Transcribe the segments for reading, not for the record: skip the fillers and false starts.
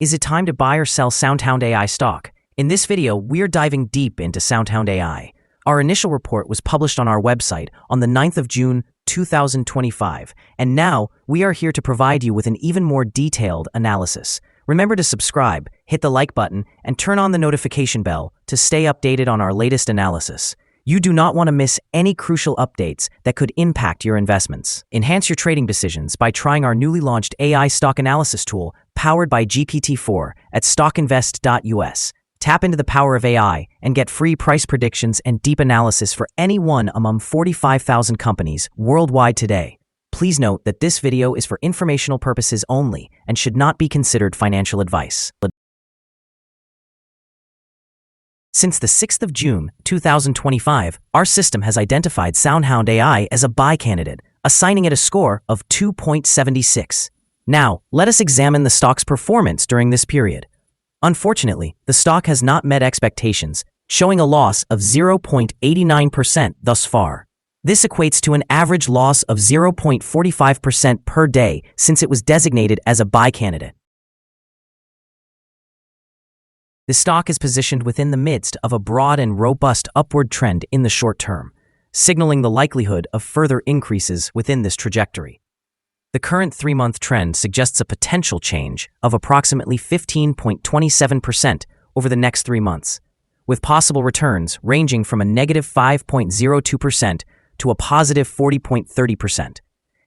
Is it time to buy or sell SoundHound AI stock? In this video, we're diving deep into SoundHound AI. Our initial report was published on our website on the 9th of June, 2025, and now we are here to provide you with an even more detailed analysis. Remember to subscribe, hit the like button, and turn on the notification bell to stay updated on our latest analysis. You do not want to miss any crucial updates that could impact your investments. Enhance your trading decisions by trying our newly launched AI stock analysis tool powered by GPT-4 at StockInvest.us. Tap into the power of AI and get free price predictions and deep analysis for any one among 45,000 companies worldwide today. Please note that this video is for informational purposes only and should not be considered financial advice. Since the 6th of June, 2025, our system has identified SoundHound AI as a buy candidate, assigning it a score of 2.76. Now, let us examine the stock's performance during this period. Unfortunately, the stock has not met expectations, showing a loss of 0.89% thus far. This equates to an average loss of 0.45% per day since it was designated as a buy candidate. The stock is positioned within the midst of a broad and robust upward trend in the short term, signaling the likelihood of further increases within this trajectory. The current 3-month trend suggests a potential change of approximately 15.27% over the next 3 months, with possible returns ranging from a negative 5.02% to a positive 40.30%.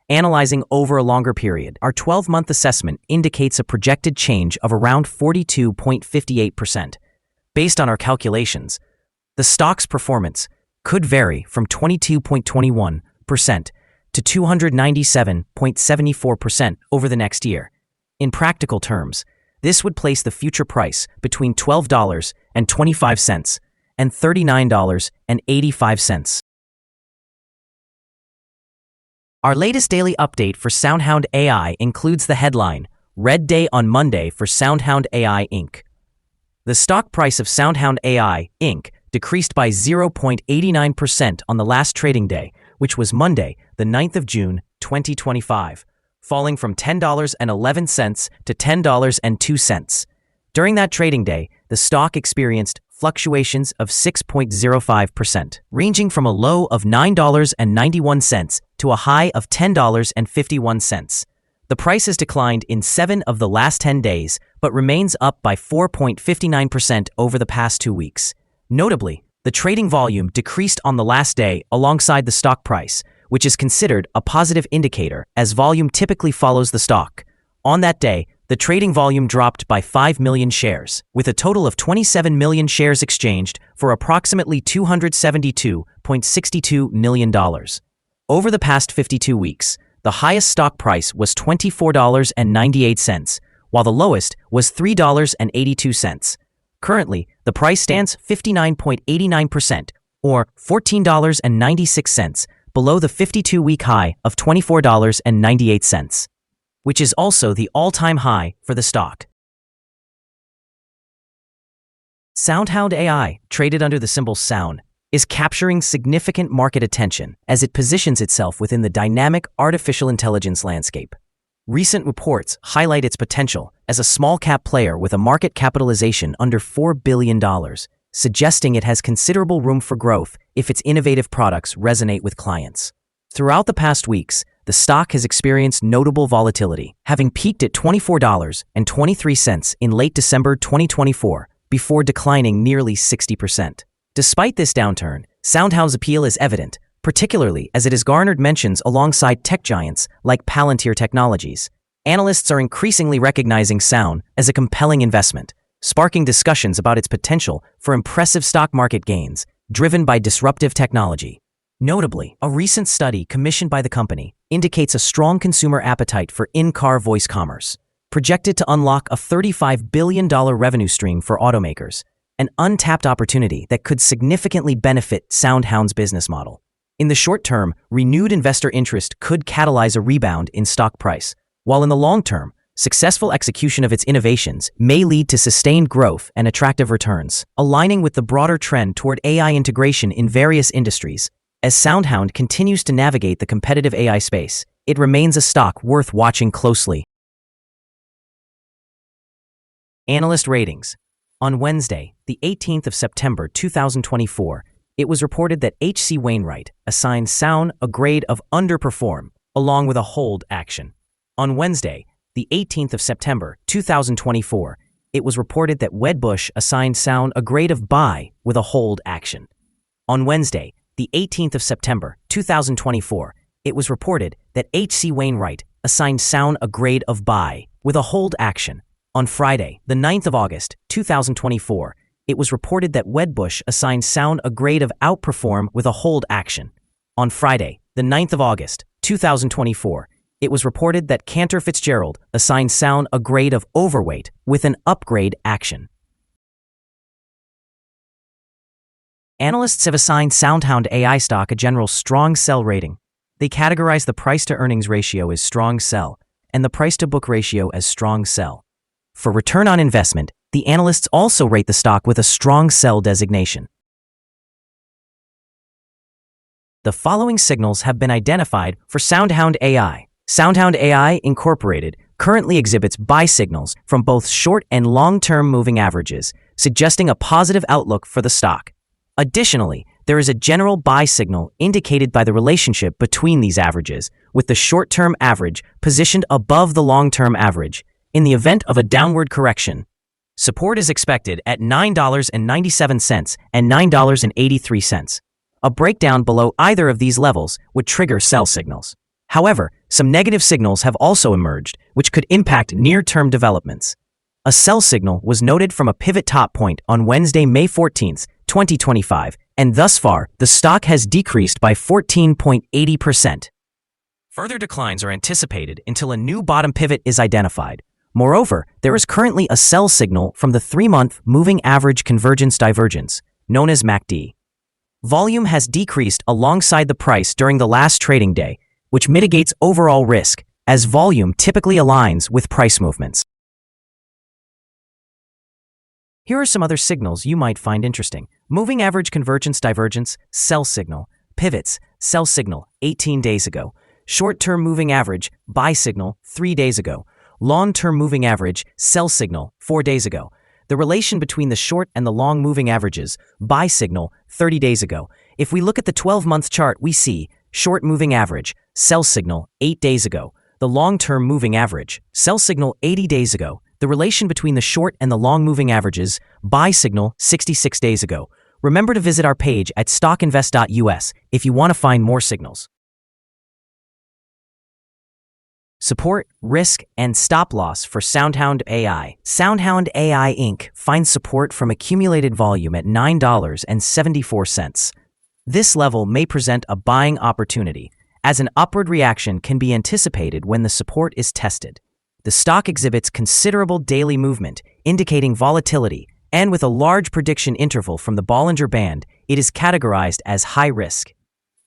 Analyzing over a longer period, our 12-month assessment indicates a projected change of around 42.58%. Based on our calculations, the stock's performance could vary from 22.21% to 297.74% over the next year. In practical terms, this would place the future price between $12.25 and $39.85. Our latest daily update for SoundHound AI includes the headline, Red Day on Monday for SoundHound AI Inc. The stock price of SoundHound AI Inc. decreased by 0.89% on the last trading day, which was Monday, the 9th of June, 2025, falling from $10.11 to $10.02. During that trading day, the stock experienced fluctuations of 6.05%, ranging from a low of $9.91 to a high of $10.51. The price has declined in 7 of the last 10 days, but remains up by 4.59% over the past 2 weeks. Notably, the trading volume decreased on the last day alongside the stock price, which is considered a positive indicator as volume typically follows the stock. On that day, the trading volume dropped by 5 million shares, with a total of 27 million shares exchanged for approximately $272.62 million. Over the past 52 weeks, the highest stock price was $24.98, while the lowest was $3.82. Currently, the price stands 59.89%, or $14.96, below the 52-week high of $24.98. Which is also the all-time high for the stock. SoundHound AI, traded under the symbol SOUN, is capturing significant market attention as it positions itself within the dynamic artificial intelligence landscape. Recent reports highlight its potential as a small-cap player with a market capitalization under $4 billion, suggesting it has considerable room for growth if its innovative products resonate with clients. Throughout the past weeks, the stock has experienced notable volatility, having peaked at $24.23 in late December 2024 before declining nearly 60%. Despite this downturn, SoundHound's appeal is evident, particularly as it has garnered mentions alongside tech giants like Palantir Technologies. Analysts are increasingly recognizing SOUN as a compelling investment, sparking discussions about its potential for impressive stock market gains driven by disruptive technology. Notably, a recent study commissioned by the company indicates a strong consumer appetite for in-car voice commerce, projected to unlock a $35 billion revenue stream for automakers, an untapped opportunity that could significantly benefit SoundHound's business model. In the short term, renewed investor interest could catalyze a rebound in stock price, while in the long term, successful execution of its innovations may lead to sustained growth and attractive returns, aligning with the broader trend toward AI integration in various industries. As SoundHound continues to navigate the competitive AI space, it remains a stock worth watching closely. Analyst Ratings. On Wednesday, the 18th of September 2024, it was reported that H.C. Wainwright assigned SOUN a grade of underperform, along with a hold action. On Wednesday, the 18th of September 2024, it was reported that Wedbush assigned SOUN a grade of buy with a hold action. On Wednesday, the 18th of September 2024, it was reported that H.C. Wainwright assigned SOUN a grade of buy with a hold action. On Friday, the 9th of August 2024, it was reported that Wedbush assigned SOUN a grade of outperform with a hold action. On Friday, the 9th of August 2024, it was reported that Cantor Fitzgerald assigned SOUN a grade of overweight with an upgrade action. Analysts have assigned SoundHound AI stock a general strong sell rating. They categorize the price-to-earnings ratio as strong sell and the price-to-book ratio as strong sell. For return on investment, the analysts also rate the stock with a strong sell designation. The following signals have been identified for SoundHound AI. SoundHound AI Incorporated currently exhibits buy signals from both short and long-term moving averages, suggesting a positive outlook for the stock. Additionally, there is a general buy signal indicated by the relationship between these averages, with the short-term average positioned above the long-term average. In the event of a downward correction, support is expected at $9.97 and $9.83. A breakdown below either of these levels would trigger sell signals. However, some negative signals have also emerged, which could impact near-term developments. A sell signal was noted from a pivot top point on Wednesday, May 14, 2025, and thus far, the stock has decreased by 14.80%. Further declines are anticipated until a new bottom pivot is identified. Moreover, there is currently a sell signal from the 3-month moving average convergence divergence, known as MACD. Volume has decreased alongside the price during the last trading day, which mitigates overall risk, as volume typically aligns with price movements. Here are some other signals you might find interesting. Moving average convergence divergence, sell signal. Pivots, sell signal, 18 days ago. Short-term moving average, buy signal, 3 days ago. Long-term moving average, sell signal, 4 days ago. The relation between the short and the long moving averages, buy signal, 30 days ago. If we look at the 12-month chart, we see short moving average, sell signal, 8 days ago. The long-term moving average, sell signal, 80 days ago. The relation between the short and the long moving averages, buy signal, 66 days ago. Remember to visit our page at StockInvest.us if you want to find more signals. Support, risk, and stop loss for SoundHound AI. SoundHound AI Inc. finds support from accumulated volume at $9.74. This level may present a buying opportunity, as an upward reaction can be anticipated when the support is tested. The stock exhibits considerable daily movement, indicating volatility, and with a large prediction interval from the Bollinger Band, it is categorized as high risk.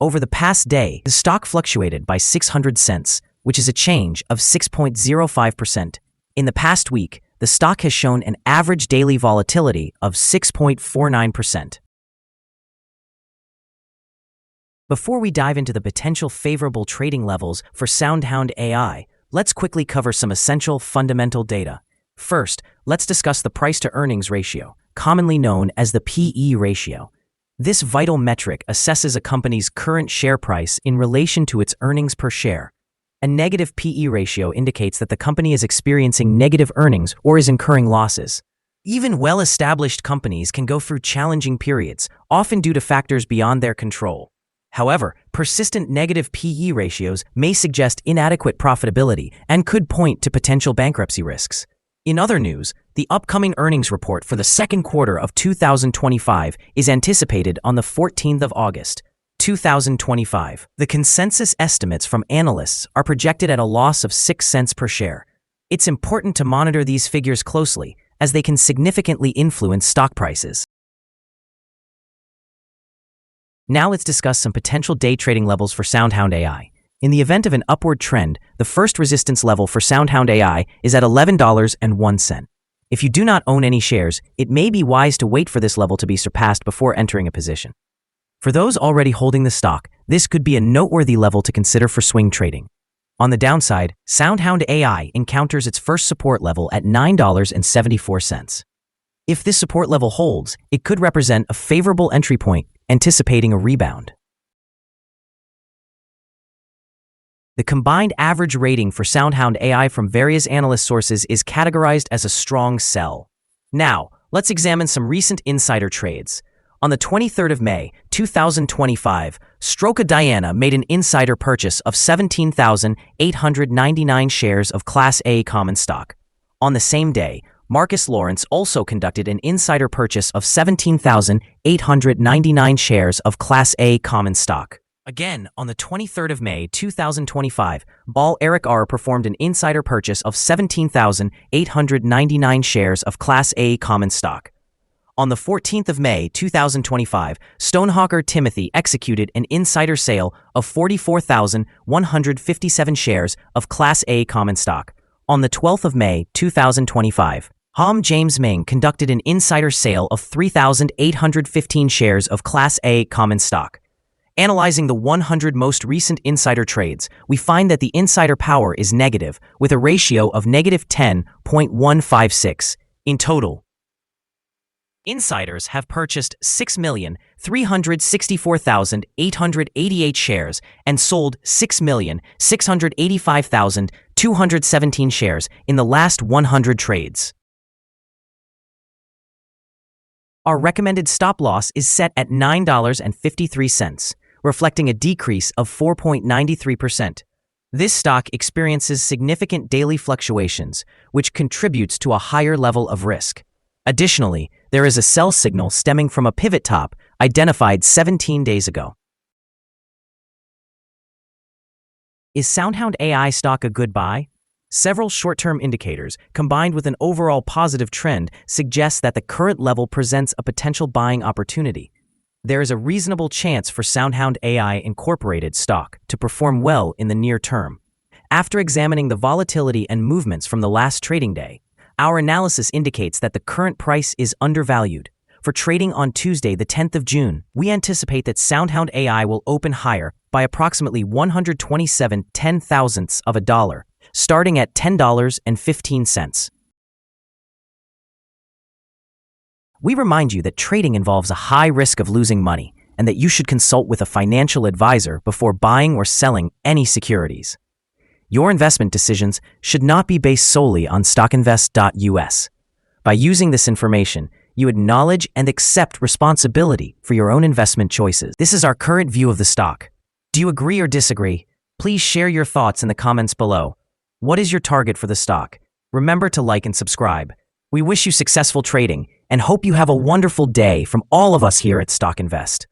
Over the past day, the stock fluctuated by 600 cents, which is a change of 6.05%. In the past week, the stock has shown an average daily volatility of 6.49%. Before we dive into the potential favorable trading levels for SoundHound AI, let's quickly cover some essential fundamental data. First, let's discuss the price-to-earnings ratio, commonly known as the PE ratio. This vital metric assesses a company's current share price in relation to its earnings per share. A negative PE ratio indicates that the company is experiencing negative earnings or is incurring losses. Even well-established companies can go through challenging periods, often due to factors beyond their control. However, persistent negative PE ratios may suggest inadequate profitability and could point to potential bankruptcy risks. In other news, the upcoming earnings report for the second quarter of 2025 is anticipated on the 14th of August, 2025. The consensus estimates from analysts are projected at a loss of 6 cents per share. It's important to monitor these figures closely, as they can significantly influence stock prices. Now let's discuss some potential day trading levels for SoundHound AI. In the event of an upward trend, the first resistance level for SoundHound AI is at $11.01. If you do not own any shares, it may be wise to wait for this level to be surpassed before entering a position. For those already holding the stock, this could be a noteworthy level to consider for swing trading. On the downside, SoundHound AI encounters its first support level at $9.74. If this support level holds, it could represent a favorable entry point, anticipating a rebound. The combined average rating for SoundHound AI from various analyst sources is categorized as a strong sell. Now, let's examine some recent insider trades. On the 23rd of May, 2025, Stroka Diana made an insider purchase of 17,899 shares of Class A common stock. On the same day, Marcus Lawrence also conducted an insider purchase of 17,899 shares of Class A common stock. Again, on the 23rd of May, 2025, Ball Eric R. performed an insider purchase of 17,899 shares of Class A common stock. On the 14th of May, 2025, Stonehawker Timothy executed an insider sale of 44,157 shares of Class A common stock. On the 12th of May, 2025, Ham James Ming conducted an insider sale of 3,815 shares of Class A common stock. Analyzing the 100 most recent insider trades, we find that the insider power is negative, with a ratio of negative 10.156. In total, insiders have purchased 6,364,888 shares and sold 6,685,217 shares in the last 100 trades. Our recommended stop loss is set at $9.53, reflecting a decrease of 4.93%. This stock experiences significant daily fluctuations, which contributes to a higher level of risk. Additionally, there is a sell signal stemming from a pivot top identified 17 days ago. Is SoundHound AI stock a good buy? Several short-term indicators, combined with an overall positive trend, suggest that the current level presents a potential buying opportunity. There is a reasonable chance for SoundHound AI Incorporated stock to perform well in the near term. After examining the volatility and movements from the last trading day, our analysis indicates that the current price is undervalued. For trading on Tuesday, the 10th of June, we anticipate that SoundHound AI will open higher by approximately 127/10,000ths of a dollar, starting at $10.15. We remind you that trading involves a high risk of losing money and that you should consult with a financial advisor before buying or selling any securities. Your investment decisions should not be based solely on StockInvest.us. By using this information, you acknowledge and accept responsibility for your own investment choices. This is our current view of the stock. Do you agree or disagree? Please share your thoughts in the comments below. What is your target for the stock? Remember to like and subscribe. We wish you successful trading and hope you have a wonderful day from all of us here at StockInvest.